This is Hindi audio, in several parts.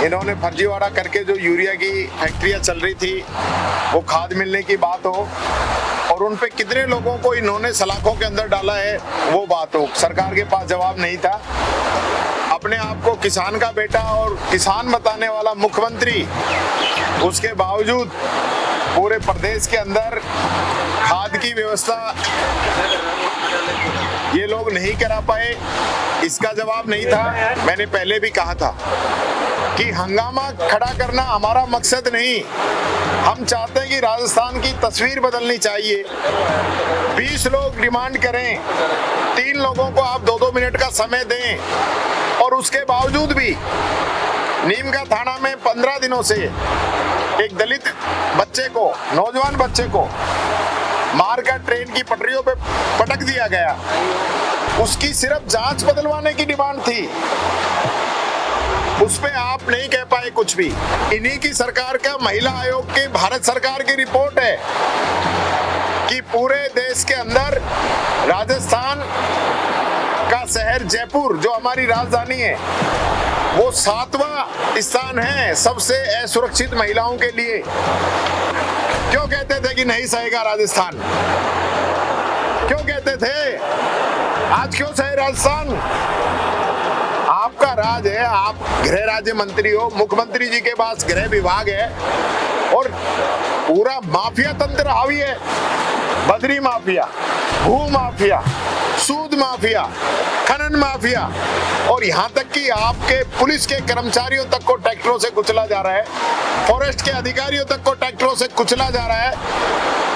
इन्होंने फर्जीवाड़ा करके जो यूरिया की फैक्ट्रियां चल रही थी, वो खाद मिलने की बात हो और उन पे कितने लोगों को इन्होंने सलाखों के अंदर डाला है वो बात हो, सरकार के पास जवाब नहीं था। अपने आप को किसान का बेटा और किसान बताने वाला मुख्यमंत्री, उसके बावजूद पूरे प्रदेश के अंदर खाद की व्यवस्था ये लोग नहीं करा पाए, इसका जवाब नहीं था। मैंने पहले भी कहा था कि हंगामा खड़ा करना हमारा मकसद नहीं, हम चाहते हैं कि राजस्थान की तस्वीर बदलनी चाहिए। 20 लोग डिमांड करें, 3 लोगों को आप 2-2 मिनट का समय दें और उसके बावजूद भी नीमका थाना में 15 दिनों से एक दलित बच्चे को, नौजवान बच्चे को मारकर ट्रेन की पटरियों पे पटक दिया गया। उसकी सिर्फ जांच बदलवाने की डिमांड थी, उस पे आप नहीं कह पाए कुछ भी। इन्हीं की सरकार का महिला आयोग की भारत सरकार की रिपोर्ट है कि पूरे देश के अंदर राजस्थान का शहर जयपुर, जो हमारी राजधानी है, वो 7वां स्थान है सबसे असुरक्षित महिलाओं के लिए। क्यों कहते थे कि नहीं सहेगा राजस्थान? क्यों कहते थे? आज क्यों सहे राजस्थान? आपका राज है, आप गृह राज्य मंत्री हो, मुख्यमंत्री जी के पास गृह विभाग है और पूरा माफिया तंत्र हावी है। बदरी माफिया, भू माफिया, सूद माफिया, खनन माफिया और यहाँ तक कि आपके पुलिस के कर्मचारियों तक को ट्रैक्टरों से कुचला जा रहा है, फॉरेस्ट के अधिकारियों तक को ट्रैक्टरों से कुचला जा रहा है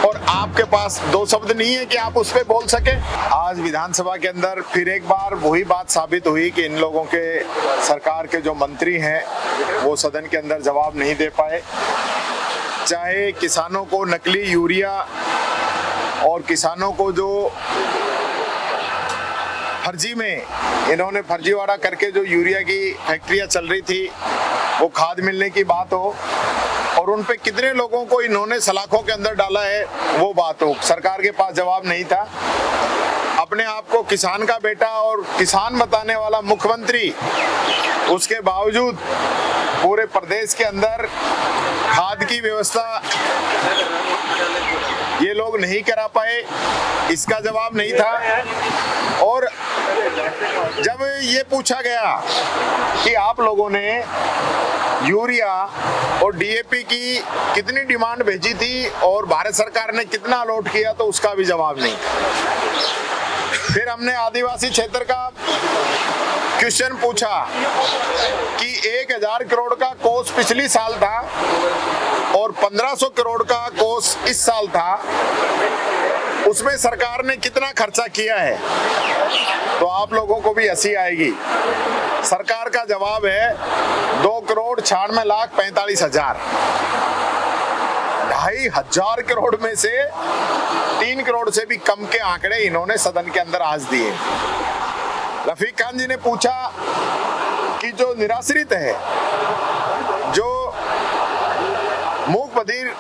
और आपके पास 2 शब्द नहीं है कि आप उस पर बोल सके। आज विधानसभा के अंदर फिर एक बार वही बात साबित हुई कि इन लोगों के सरकार के जो मंत्री हैं वो सदन के अंदर जवाब नहीं दे पाए। चाहे किसानों को नकली यूरिया और किसानों को जो फर्जी में इन्होंने फर्जीवाड़ा करके जो यूरिया की फैक्ट्रियां चल रही थी, वो खाद मिलने की बात हो और उन पे कितने लोगों को इन्होंने सलाखों के अंदर डाला है वो बात हो, सरकार के पास जवाब नहीं था। अपने आप को किसान का बेटा और किसान बताने वाला मुख्यमंत्री, उसके बावजूद पूरे प्रदेश के अंदर खाद की व्यवस्था ये लोग नहीं करा पाए, इसका जवाब नहीं था। और जब ये पूछा गया कि आप लोगों ने यूरिया और डीएपी की कितनी डिमांड भेजी थी और भारत सरकार ने कितना अलॉट किया, तो उसका भी जवाब नहीं। फिर हमने आदिवासी क्षेत्र का क्वेश्चन पूछा कि 1000 करोड़ का कोष पिछली साल था और 1500 करोड़ का कोष इस साल था, उसमें सरकार ने कितना खर्चा किया है, तो आप लोगों को भी हंसी आएगी। सरकार का जवाब है 2,96,45,000। 2,500 करोड़ में से 3 करोड़ से भी कम के आंकड़े इन्होंने सदन के अंदर आज दिए। रफीक खान जी ने पूछा कि जो निराश्रित है, जो मूक बधिर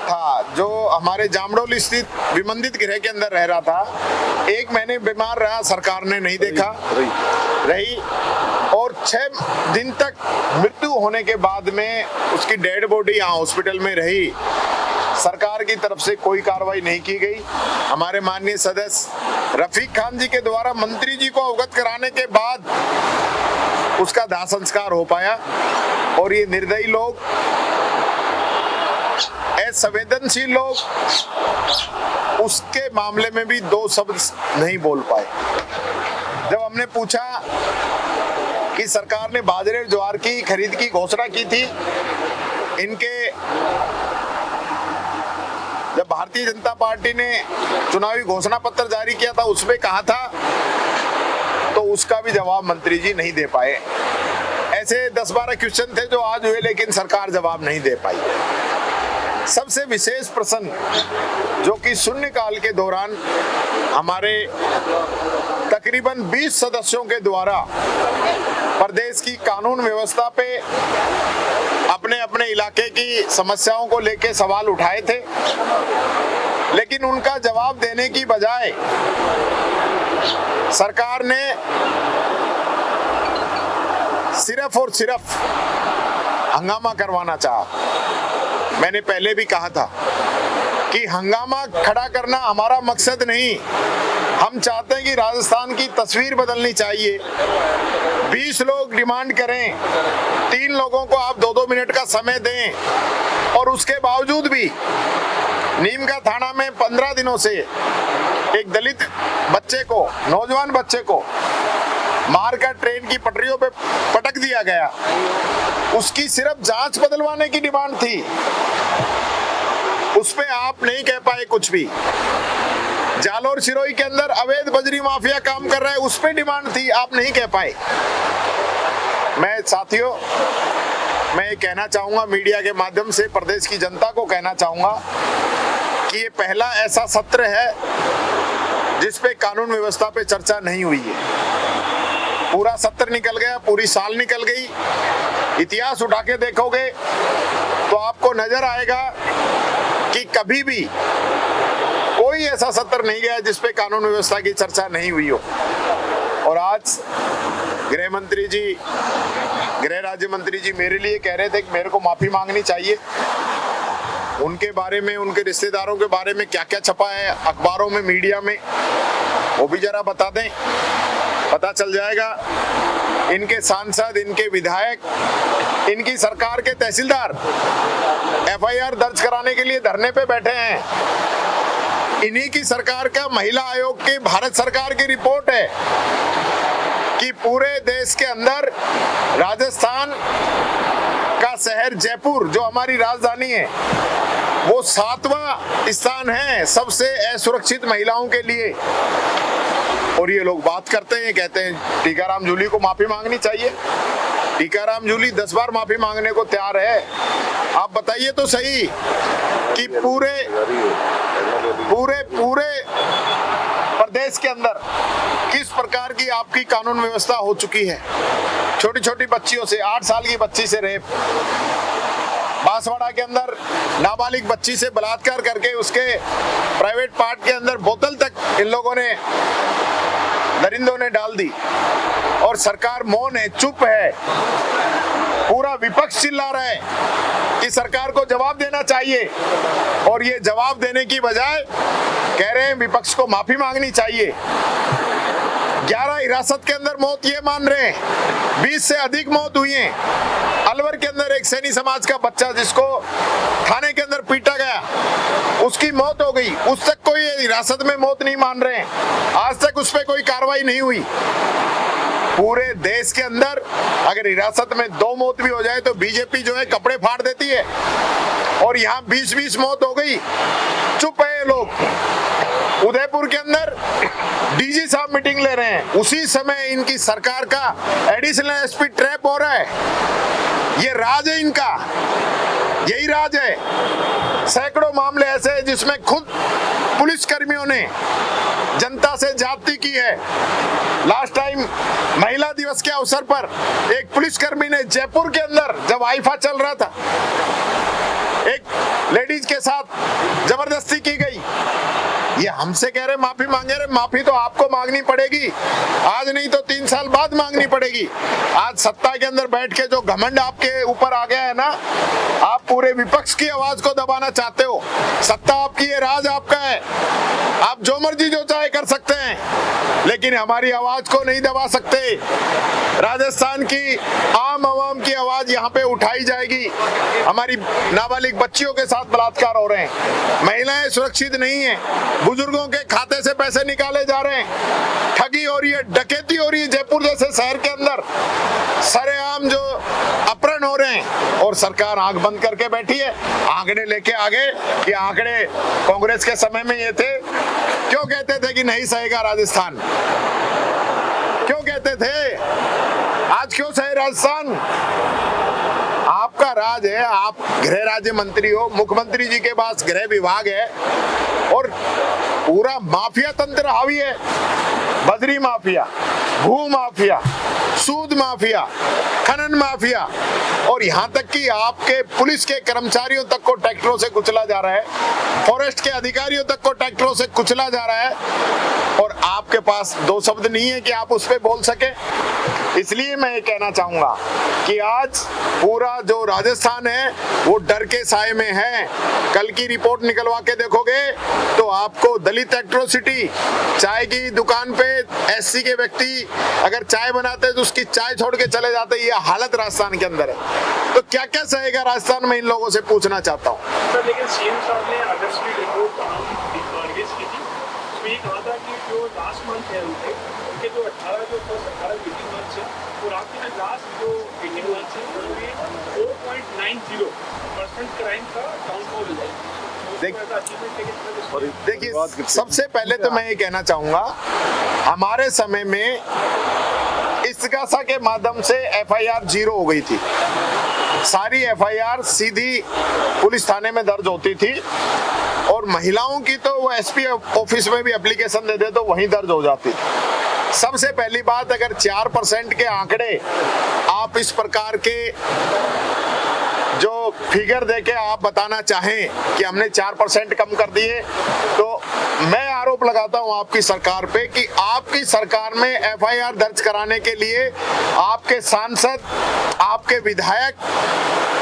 था, जो हमारे जामडोल स्थित विमंदित गृह के अंदर रह रहा था, 1 महीने बीमार रहा, सरकार ने नहीं देखा रही और 6 दिन तक मृत्यु होने के बाद में उसकी डेड बॉडी यहाँ हॉस्पिटल में रही, सरकार की तरफ से कोई कार्रवाई नहीं की गई। हमारे माननीय सदस्य रफीक खान जी के द्वारा मंत्री जी को अवगत कराने के बाद उसका दाह संस्कार हो पाया और ये निर्दयी लोग, असंवेदनशील लोग उसके मामले में भी 2 शब्द नहीं बोल पाए। जब हमने पूछा कि सरकार ने बाजरे और ज्वार की खरीद की घोषणा की थी, इनके जब भारतीय जनता पार्टी ने चुनावी घोषणा पत्र जारी किया था उसमें कहा था, तो उसका भी जवाब मंत्री जी नहीं दे पाए। ऐसे 10-12 क्वेश्चन थे जो आज हुए, लेकिन सरकार जवाब नहीं दे पाई। सबसे विशेष प्रश्न जो कि शून्यकाल के दौरान हमारे तकरीबन 20 सदस्यों के द्वारा प्रदेश की कानून व्यवस्था पे अपने अपने इलाके की समस्याओं को लेकर सवाल उठाए थे, लेकिन उनका जवाब देने की बजाय सरकार ने सिर्फ और सिर्फ हंगामा करवाना चाहा। मैंने पहले भी कहा था कि हंगामा खड़ा करना हमारा मकसद नहीं। हम चाहते हैं कि राजस्थान की तस्वीर बदलनी चाहिए। 20 लोग डिमांड करें, 3 लोगों को आप 2-2 मिनट का समय दें, और उसके बावजूद भी नीमका थाना में 15 दिनों से एक दलित बच्चे को, नौजवान बच्चे को मारकर ट्रेन की पटरियों पे पटक दिया गया। उसकी सिर्फ जांच बदलवाने की डिमांड थी, उस पे आप नहीं कह पाए कुछ भी। जालोर सिरोही के अंदर अवैध बजरी माफिया काम कर रहा है, उस पे डिमांड थी, आप नहीं कह पाए। मैं साथियों, मैं ये कहना चाहूंगा, मीडिया के माध्यम से प्रदेश की जनता को कहना चाहूंगा कि ये पहला ऐसा सत्र है जिस पे कानून व्यवस्था पे चर्चा नहीं हुई है। पूरा सत्र निकल गया, पूरी साल निकल गई। इतिहास उठा के देखोगे तो आपको नजर आएगा कि कभी भी कोई ऐसा सत्र नहीं गया जिस पे कानून व्यवस्था की चर्चा नहीं हुई हो। और आज गृह मंत्री जी, गृह राज्य मंत्री जी मेरे लिए कह रहे थे कि मेरे को माफी मांगनी चाहिए। उनके बारे में, उनके रिश्तेदारों के बारे में क्या क्या छपा है अखबारों में, मीडिया में, वो भी जरा बता दें, पता चल जाएगा। इनके सांसद, इनके विधायक, इनकी सरकार के तहसीलदार FIR दर्ज कराने के लिए धरने पे बैठे हैं। इन्हीं की सरकार का महिला आयोग की, भारत सरकार की रिपोर्ट है कि पूरे देश के अंदर राजस्थान का शहर जयपुर, जो हमारी राजधानी है, वो 7वां स्थान है सबसे असुरक्षित महिलाओं के लिए। और ये लोग बात करते हैं, कहते हैं टीकाराम जूली को माफी मांगनी चाहिए। टीकाराम जूली 10 बार माफी मांगने को तैयार है। आप बताइए तो सही कि पूरे प्रदेश के अंदर किस प्रकार की आपकी कानून व्यवस्था हो चुकी है। छोटी छोटी बच्चियों से, 8 साल की बच्ची से रेप, बांसवाड़ा के अंदर नाबालिग बच्ची से बलात्कार करके उसके प्राइवेट पार्ट के अंदर बोतल तक इन लोगों ने, दरिंदों ने डाल दी, और सरकार मौन है, चुप है। पूरा विपक्ष चिल्ला रहा है कि सरकार को जवाब देना चाहिए, और ये जवाब देने की बजाय कह रहे हैं विपक्ष को माफी मांगनी चाहिए। 11 हिरासत के अंदर मौत ये मान रहे हैं, 20 से अधिक मौत हुई है। अलवर के अंदर एक सैनी समाज का बच्चा जिसको थाने के अंदर पीटा गया, उसकी मौत हो गई, उस तक कोई हिरासत में मौत नहीं मान रहे हैं। आज तक उस पर कोई कार्रवाई नहीं हुई। पूरे देश के अंदर अगर हिरासत में 2 मौत भी हो जाए तो बीजेपी जो है कपड़े फाड़ देती है, और यहाँ 20-20 मौत हो गई, चुप है ये लोग। उदयपुर के अंदर DG साहब मीटिंग ले रहे हैं, उसी समय इनकी सरकार का एडिशनल SP ट्रैप हो रहा है। ये राज है इनका, यही राज है। सैकड़ों मामले ऐसे हैं जिसमें खुद पुलिस कर्मियों ने जनता से ज्यादती की है। लास्ट टाइम महिला दिवस के अवसर पर एक पुलिसकर्मी ने जयपुर के अंदर, जब आईफा चल रहा था, एक लेडीज के साथ जबरदस्ती की गई। ये हमसे कह रहे माफी मांगे रहे, माफी तो आपको मांगनी पड़ेगी, आज नहीं तो 3 साल बाद मांगनी पड़ेगी। आज सत्ता के अंदर बैठ के जो घमंड आपके ऊपर आ गया है ना, आप पूरे विपक्ष की आवाज को दबाना चाहते हो। सत्ता आपकी है, राज आपका है, आप जो मर्जी जो चाहे कर सकते हैं, लेकिन हमारी आवाज को नहीं दबा सकते। राजस्थान की आम आवाम की आवाज यहाँ पे उठाई जाएगी। हमारी नाबालिग बच्चियों के साथ बलात्कार हो रहे हैं, महिलाएं सुरक्षित नहीं है, बुजुर्गों के खाते से पैसे निकाले जा रहे हैं, ठगी हो रही है, डकैती हो रही है। जयपुर जैसे शहर के अंदर सरेआम जो अपहरण हो रहे हैं, और सरकार आंख बंद करके बैठी है। आंकड़े लेके आगे, ये आंकड़े कांग्रेस के समय में ये थे। क्यों कहते थे कि नहीं सहेगा राजस्थान, क्यों कहते थे? आज क्यों सहे राजस्थान? आपका राज है, आप गृह राज्य मंत्री हो, मुख्यमंत्री जी के पास गृह विभाग है, और पूरा माफिया तंत्र हावी है। बजरी माफिया, भू माफिया, सूद माफिया, खनन माफिया और यहाँ तक कि आपके पुलिस के कर्मचारियों तक को ट्रैक्टरों से कुचला जा रहा है, फॉरेस्ट के अधिकारियों तक को ट्रैक्टरों से कुचला जा रहा है और आपके पास दो शब्द नहीं है कि आप उस पर बोल सके। इसलिए मैं ये कहना चाहूंगा कि आज पूरा जो राजस्थान है वो डर के साए में है। कल की रिपोर्ट निकलवा के देखोगे तो आपको दलित एट्रोसिटी, चाय की दुकान पे एससी के व्यक्ति अगर चाय बनाते तो उसकी चाय छोड़ के चले जाते, ये हालत राजस्थान के अंदर है। तो क्या क्या सहेगा राजस्थान में, इन लोगों से पूछना चाहता हूँ। सर लेकिन सीएम साहब ने अगस्त की रिपोर्ट रिलीज की थी, उसमें ये कहा था कि जो लास्ट मंथ है उनके जो 18 मीटिंग मंथ है और आपके जो लास्ट जो मीटिंग मंथ है उसमें 4.90% क्राइम का डाउनफॉल है। देखिए, सबसे पहले तो मैं ये कहना चाहूंगा, हमारे समय में इस्तिगासा के माध्यम से एफआईआर 0 हो गई थी। सारी एफआईआर सीधी पुलिस थाने में दर्ज होती थी और महिलाओं की तो वो एसपी ऑफिस में भी एप्लीकेशन देते तो वहीं दर्ज हो जाती थी। सबसे पहली बात, अगर 4% के आंकड़े आप इस प्रकार के जो फिगर देके आप बताना चाहें कि हमने 4% कम कर दिए, तो मैं आरोप लगाता हूं आपकी सरकार पे कि आपकी सरकार में एफआईआर दर्ज कराने के लिए आपके सांसद, आपके विधायक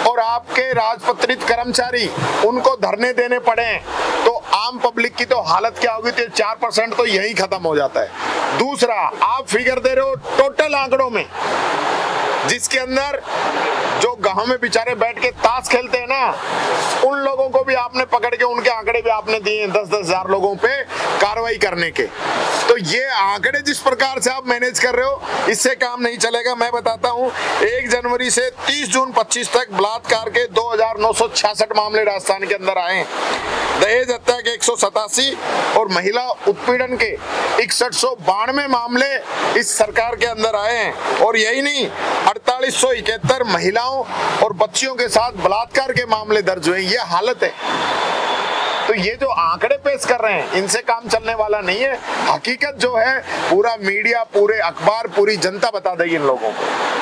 और आपके राजपत्रित कर्मचारी उनको धरने देने पड़े, तो आम पब्लिक की तो हालत क्या होगी। तो 4% तो यही खत्म हो जाता है। दूसरा, आप फिगर दे रहे हो टोटल आंकड़ों में, जिसके अंदर जो गांव में बेचारे बैठ के ताश खेलते हैं ना, उन लोगों को भी आपने पकड़ के उनके आंकड़े भी आपने दिए 10-10 हजार लोगों पे कार्रवाई करने के। तो ये आंकड़े जिस प्रकार से आप मैनेज कर रहे हो, इससे काम नहीं चलेगा। मैं बताता हूं, 1 जनवरी से 30 जून 25 तक बलात्कार के 2966 मामले राजस्थान के अंदर आए, दहेज हत्या के 187 और महिला उत्पीड़न के 6192 मामले इस सरकार के अंदर आए हैं। और यही नहीं, 4871 महिलाओं और बच्चियों के साथ बलात्कार के मामले दर्ज हुए। ये हालत है। तो ये जो आंकड़े पेश कर रहे हैं, इनसे काम चलने वाला नहीं है। हकीकत जो है पूरा मीडिया, पूरे अखबार, पूरी जनता बता देगी इन लोगों को।